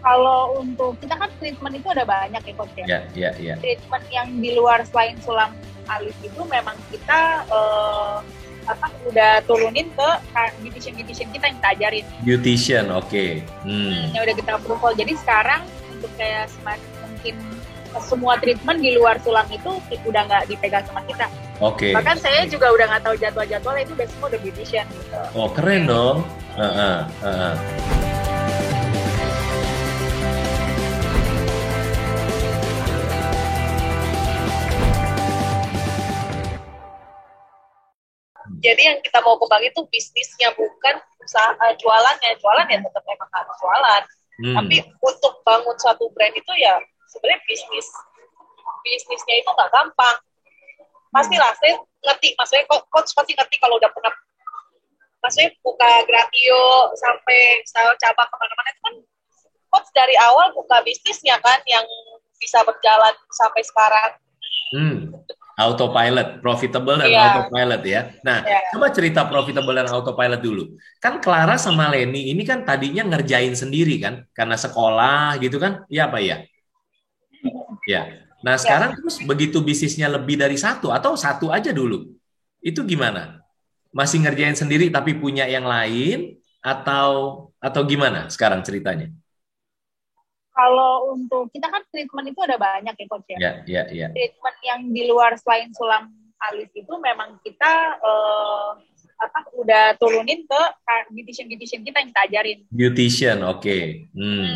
Kalau untuk kita kan treatment itu ada banyak ya coach ya. Ya, ya, ya. Treatment yang di luar selain sulam alis itu memang kita udah turunin ke beautician kita yang kita ajarin. Beautician, oke. Yang udah kita approval. Jadi sekarang untuk kayak mungkin semua treatment di luar sulam itu udah nggak dipegang sama kita. Oke. Bahkan saya juga udah nggak tahu jadwal-jadwal itu udah semua udah beautician gitu. Oh, keren dong. Jadi yang kita mau kembangin itu bisnisnya, bukan usaha jualannya. Jualan ya tetap memang harus jualan. Tapi untuk bangun suatu brand itu ya sebenarnya bisnisnya itu nggak gampang. Pastilah, saya ngerti, maksudnya coach pasti ngerti kalau udah pernah, maksudnya buka Gratio sampai style cabang kemana-mana itu kan coach dari awal buka bisnisnya kan yang bisa berjalan sampai sekarang. Autopilot, profitable dan autopilot ya. Nah, coba cerita profitable dan autopilot dulu. Kan Clara sama Leni ini kan tadinya ngerjain sendiri kan, karena sekolah gitu kan, iya apa ya? Ya. Nah, sekarang terus begitu bisnisnya lebih dari satu atau satu aja dulu, itu gimana? Masih ngerjain sendiri tapi punya yang lain atau gimana sekarang ceritanya? Kalau untuk kita kan treatment itu ada banyak ya coach ya. Ya. Treatment yang di luar selain sulam alis itu memang kita udah turunin ke beautician kita yang kita ajarin. Beautician, oke.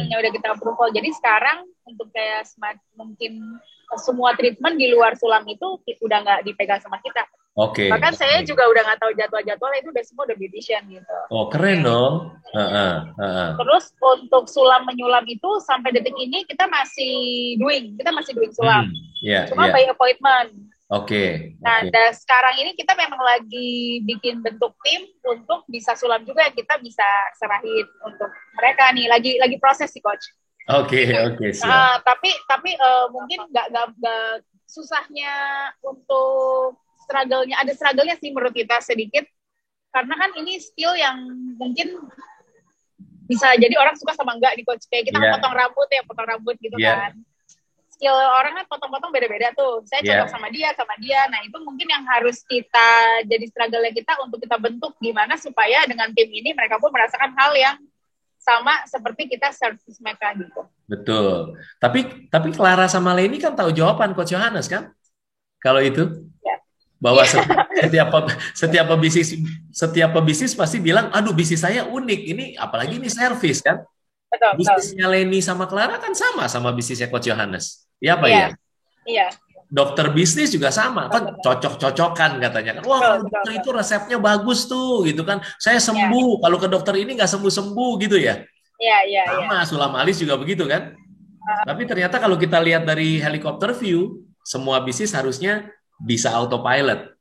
Yang udah kita approval. Jadi sekarang untuk kayak mungkin semua treatment di luar sulam itu udah nggak dipegang sama kita. Oke. Bahkan saya juga udah nggak tahu jadwal-jadwal itu udah semua udah beautician gitu. Oh, keren dong. Terus untuk sulam menyulam itu sampai detik ini kita masih doing sulam. Cuma by appointment. Oke. Nah, dan sekarang ini kita memang lagi bikin bentuk tim untuk bisa sulam juga yang kita bisa serahin untuk mereka nih, lagi proses sih coach. Oke. Tapi mungkin nggak susahnya untuk ada struggle-nya sih menurut kita sedikit, karena kan ini skill yang mungkin bisa jadi orang suka sama enggak di coach. Kayak kita potong rambut gitu kan. Skill orang kan potong-potong beda-beda tuh. Saya cocok sama dia. Nah, itu mungkin yang harus kita jadi struggle-nya kita untuk kita bentuk gimana supaya dengan tim ini mereka pun merasakan hal yang sama seperti kita service mereka gitu. Betul. Tapi Clara sama Leni kan tahu jawaban Coach Johannes kan? Kalau itu? Bahwa setiap pebisnis pasti bilang, aduh bisnis saya unik, ini apalagi ini servis kan? Bisnisnya Leni sama Clara kan sama bisnisnya Coach Johannes. Iya apa ya? Iya. Dokter bisnis juga sama, kan cocok-cocokan katanya kan. Wah, dokter itu resepnya bagus tuh, gitu kan. Saya sembuh, kalau ke dokter ini nggak sembuh-sembuh gitu ya. Iya. Sama, sulam alis juga begitu kan. Tapi ternyata kalau kita lihat dari helikopter view, semua bisnis harusnya bisa autopilot.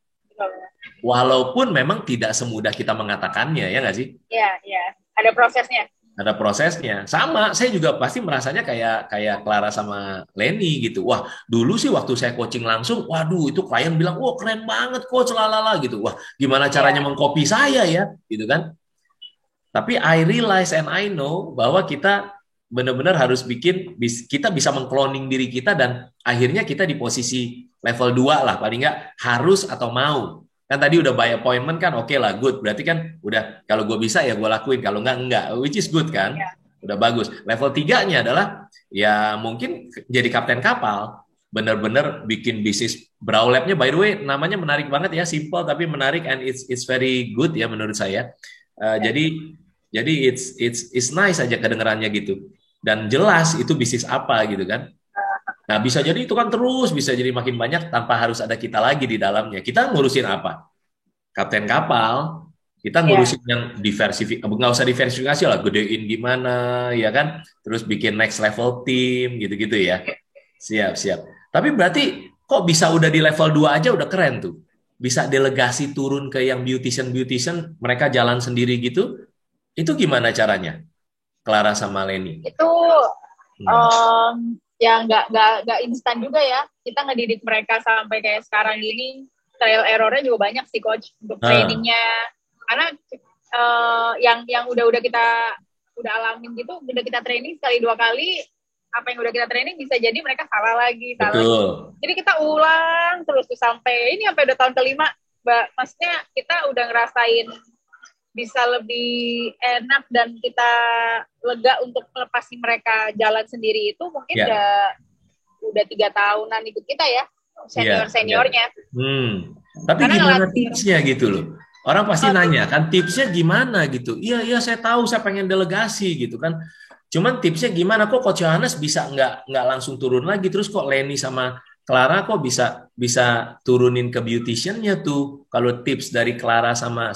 Walaupun memang tidak semudah kita mengatakannya, ya nggak sih? Iya. Ada prosesnya. Ada prosesnya. Sama, saya juga pasti merasanya kayak Clara sama Leni gitu. Wah, dulu sih waktu saya coaching langsung, waduh itu klien bilang, wah keren banget coach, lalala gitu. Wah, gimana caranya mengcopy saya ya, gitu kan? Tapi I realize and I know bahwa kita benar-benar harus kita bisa mengkloning diri kita dan akhirnya kita di posisi level 2 lah, paling nggak harus atau mau. Kan tadi udah by appointment kan, oke lah, good. Berarti kan udah, kalau gue bisa ya gue lakuin, kalau enggak, which is good kan? Udah bagus. Level 3-nya adalah, ya mungkin jadi kapten kapal, benar-benar bikin bisnis brow lab-nya, by the way, namanya menarik banget ya, simple tapi menarik, and it's very good ya menurut saya. Jadi it's nice aja kedengerannya gitu. Dan jelas itu bisnis apa gitu kan. Nah, bisa jadi itu kan terus, bisa jadi makin banyak tanpa harus ada kita lagi di dalamnya. Kita ngurusin apa? Kapten kapal, kita ngurusin yang diversifikasi, nggak usah diversifikasi lah, gedein gimana, ya kan? Terus bikin next level team, gitu-gitu ya. Siap. Tapi berarti kok bisa udah di level 2 aja udah keren tuh. Bisa delegasi turun ke yang beautician, mereka jalan sendiri gitu. Itu gimana caranya? Clara sama Leni. Itu ya nggak instan juga ya. Kita ngedidik mereka sampai kayak sekarang gini, trial errornya juga banyak sih coach untuk trainingnya. Karena yang udah kita udah alamin gitu, udah kita training sekali 2 kali, apa yang udah kita training bisa jadi mereka salah lagi. Jadi kita ulang terus tuh sampai udah tahun kelima, Mbak. Maksudnya kita udah ngerasain bisa lebih enak dan kita lega untuk melepasin mereka jalan sendiri itu mungkin udah 3 tahunan ikut kita ya, seniornya. Tapi gimana tipsnya gitu loh? Orang pasti nanya kan, tipsnya gimana gitu? Iya saya tahu, saya pengen delegasi gitu kan. Cuman tipsnya gimana, kok Coach Yohanes bisa nggak langsung turun lagi, terus kok Leni sama Clara kok bisa turunin ke beautician-nya tuh? Kalau tips dari Clara sama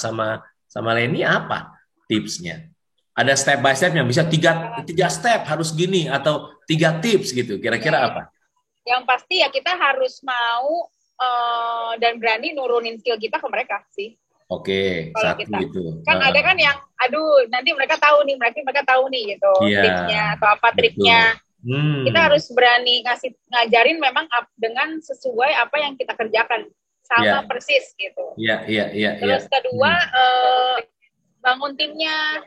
Leni apa tipsnya? Ada step by step yang bisa 3 step harus gini atau 3 tips gitu. Kira-kira apa? Yang pasti ya kita harus mau dan berani nurunin skill kita ke mereka sih. Oke, satu kita. Itu. Kan ada kan yang, nanti mereka tahu nih gitu, tipsnya atau apa triknya. Kita harus berani ngajarin memang dengan sesuai apa yang kita kerjakan, sama persis gitu. Iya. Terus kedua, bangun timnya,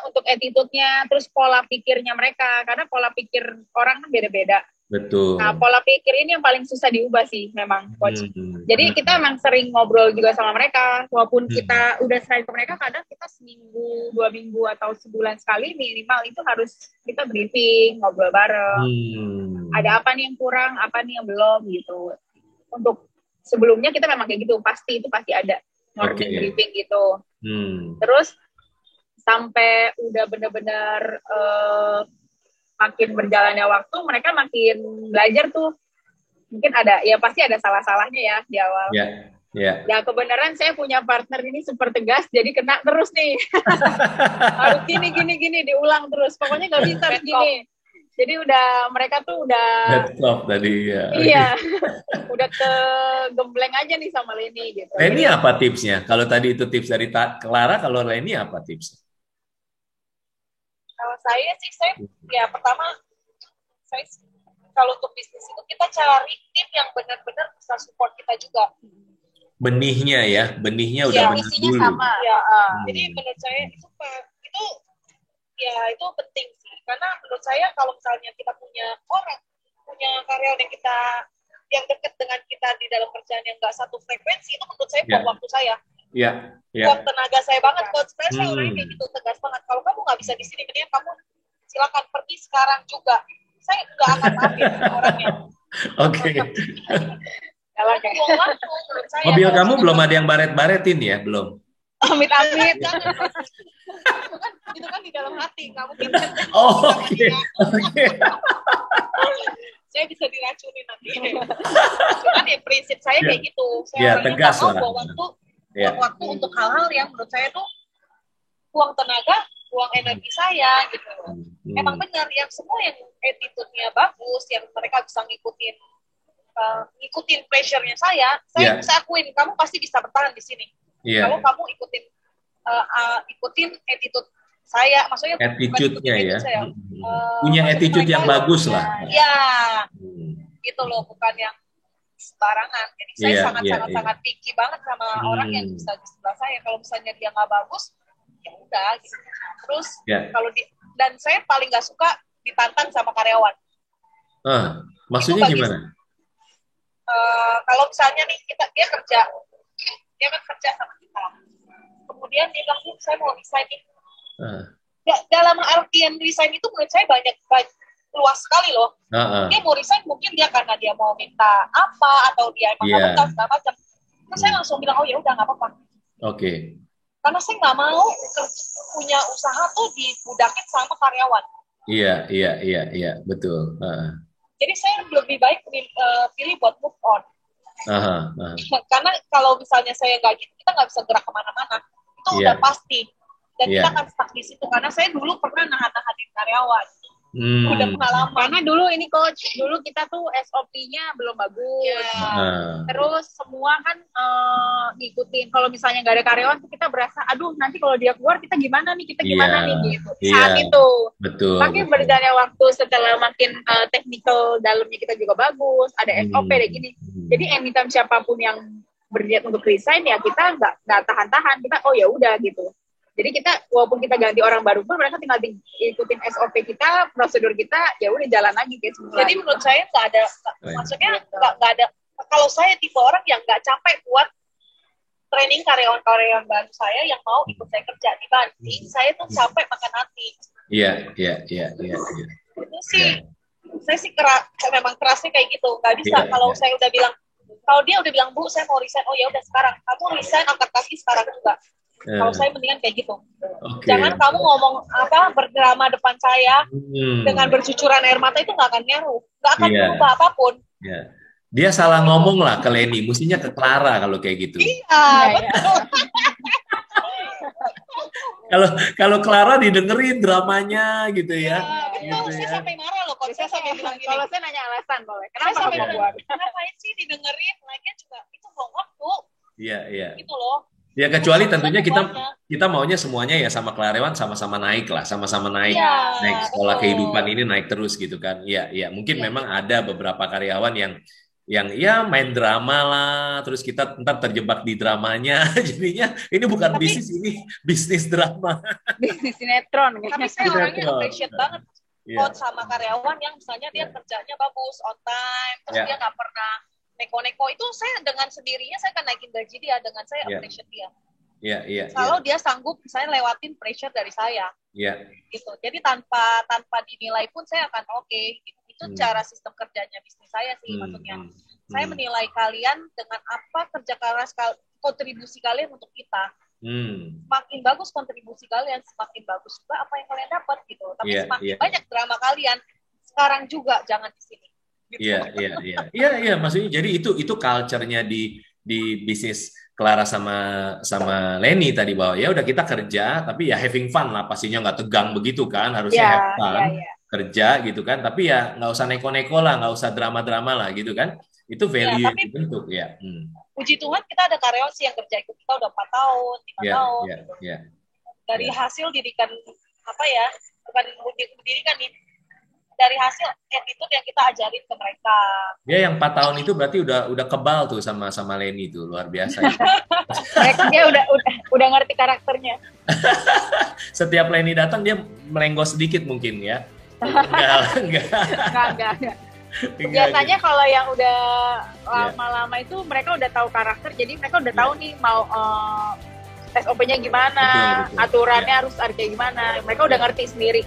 untuk attitude-nya, terus pola pikirnya mereka, karena pola pikir orang kan beda-beda. Betul. Nah, pola pikir ini yang paling susah diubah sih memang, Coach. Jadi kita emang sering ngobrol juga sama mereka, walaupun kita udah sering ke mereka, kadang kita seminggu, 2 minggu, atau sebulan sekali minimal itu harus kita briefing, ngobrol bareng. Ada apa nih yang kurang, apa nih yang belum gitu. Untuk sebelumnya kita memang kayak gitu, pasti ada morning briefing gitu. Terus sampai udah benar-benar makin berjalannya waktu, mereka makin belajar tuh. Mungkin pasti ada salah-salahnya ya di awal. Ya kebenaran saya punya partner ini super tegas, jadi kena terus nih. Harus gini diulang terus. Pokoknya nggak bisa begini. Jadi mereka tuh udah stop tadi ya. Iya. Udah kegembleng aja nih sama Leni gitu. Leni apa tipsnya? Kalau tadi itu tips dari Clara, kalau Leni apa tipsnya? Kalau saya pertama kalau untuk bisnis itu kita cari tim yang benar-benar bisa support kita juga. Benihnya udah benar dulu. Sama. Jadi menurut saya itu penting sih, karena menurut saya kalau misalnya kita punya karyawan yang dekat dengan kita di dalam kerjaan yang nggak satu frekuensi, itu menurut saya buang waktu saya. Buang tenaga saya banget, Coach. Saya orangnya kayak gitu, tegas banget. Kalau kamu nggak bisa di sini, mendingan kamu silakan pergi sekarang juga. Saya nggak akan maafin orangnya. Oke. Buang waktu menurut saya. Mobil kamu belum ada yang baret-baretin ya? Belum? Amit-amit. Itu kan di dalam hati, nggak mungkin. Oke. Saya bisa diracunin nanti. Cuman ya prinsip saya kayak gitu. Saya tegas lah. Buang waktu untuk hal-hal yang menurut saya tuh buang tenaga, buang energi saya gitu. Emang benar yang semua yang attitude-nya bagus, yang mereka bisa ngikutin pressure-nya saya bisa akuin kamu pasti bisa bertahan di sini. Kalau kamu ikutin attitude saya, maksudnya attitude-nya ya. Punya attitude yang bagus lah. Iya. Gitu loh, bukan yang sembarangan. Jadi saya sangat picky banget sama orang yang bisa di sebelah saya. Kalau misalnya dia nggak bagus, ya udah gitu. Terus dan saya paling nggak suka ditantang sama karyawan. Maksudnya gimana? Kalau misalnya nih dia kan kerja sama kita, kemudian dia bilang, saya mau resign nih. Dalam artian resign itu menurut saya banyak luas sekali loh. Dia mau resign mungkin dia karena dia mau minta apa, atau dia emang nggak betah segala macam. Terus saya langsung bilang, oh ya udah nggak apa-apa. Oke. Karena saya nggak mau punya usaha tuh dibudakin sama karyawan. Iya, betul. Jadi saya lebih baik pilih buat move on. Karena kalau misalnya saya nggak gitu, kita nggak bisa gerak kemana-mana. Itu udah pasti. Dan kita akan stuck di situ. Karena saya dulu pernah nahan-nahanin karyawan. Udah pengalaman. Karena dulu ini Coach, dulu kita tuh SOP-nya belum bagus. Terus semua kan ngikutin. Kalau misalnya nggak ada karyawan, kita berasa, aduh nanti kalau dia keluar kita gimana nih gitu. Saat itu. Betul. Makin berjalannya waktu, setelah makin technical dalamnya kita juga bagus, ada SOP kayak gini. Jadi anytime siapapun yang berniat untuk resign ya kita nggak tahan-tahan, kita oh ya udah gitu. Jadi kita walaupun kita ganti orang baru pun mereka tinggal ikutin SOP kita, prosedur kita, ya udah jalan lagi kayak semula. Jadi menurut saya nggak ada, maksudnya nggak ada. Kalau saya tipe orang yang nggak capek buat training karyawan-karyawan baru saya yang mau ikut saya kerja, dibanding saya tuh capek makan hati. Iya. Itu sih, saya sih memang kerasnya kayak gitu. Nggak bisa kalau saya udah bilang, kalau dia udah bilang, Bu, saya mau resign, oh ya udah sekarang, kamu resign, angkat kaki sekarang juga. Kalau saya mendingan kayak gitu. Jangan kamu ngomong berdrama depan saya dengan bercucuran air mata, itu nggak akan ngaruh, nggak akan berubah apapun. Yeah. Dia salah ngomong lah ke Leni, mestinya ke Clara kalau kayak gitu. Iya, betul. Kalau Clara didengerin dramanya gitu ya. Betul, saya sampai marah loh kalau saya sampai bilang gini. Kalau saya nanya alasan boleh. Kenapa kamu buat? Ngapain sih didengerin? Lagian juga itu buang waktu. Iya. Gitu loh. Ya kecuali tentunya kita maunya semuanya ya sama karyawan sama-sama naik lah, sama-sama naik, naik sekolah kehidupan ini naik terus gitu kan. Iya. Mungkin memang ada beberapa karyawan yang ya main drama lah, terus kita ntar terjebak di dramanya, jadinya ini bukan bisnis, ini bisnis drama. Bisnis sinetron. Tapi saya orangnya appreciate banget sama karyawan yang misalnya dia kerjanya bagus, on time, terus dia nggak pernah neko-neko, itu saya dengan sendirinya saya akan naikin gaji dia dengan saya appreciate dia. Iya. Kalau dia sanggup saya lewatin pressure dari saya. Iya. Gitu. Jadi tanpa dinilai pun saya akan oke. Gitu. Itu cara sistem kerjanya bisnis saya sih maksudnya. Saya menilai kalian dengan apa kerja keras kontribusi kalian untuk kita. Semakin bagus kontribusi kalian, semakin bagus juga apa yang kalian dapat gitu. Tapi semakin banyak drama kalian sekarang juga jangan di sini. Iya, maksudnya jadi itu culture-nya di bisnis Clara sama Leni tadi, bahwa ya udah kita kerja tapi ya having fun lah, pastinya nggak tegang begitu kan, harusnya have fun kerja gitu kan, tapi ya nggak usah neko-neko lah, nggak usah drama-drama lah gitu kan, itu value yang dibentuk ya. Puji Tuhan kita ada karyawan sih yang kerja ikut kita udah 4 tahun, 5 tahun gitu. Dari hasil didikan bukan didikan nih, dari hasil attitude yang kita ajarin ke mereka. Ya, yang 4 tahun itu berarti udah kebal tuh sama Leni tuh, luar biasa. Dia udah ngerti karakternya. Setiap Leni datang dia melenggos sedikit mungkin ya. Enggak. Biasanya kalau yang udah lama-lama itu mereka udah tahu karakter, jadi mereka udah tahu nih mau SOP-nya gimana, betul. Aturannya harus ada gimana, mereka udah ngerti sendiri.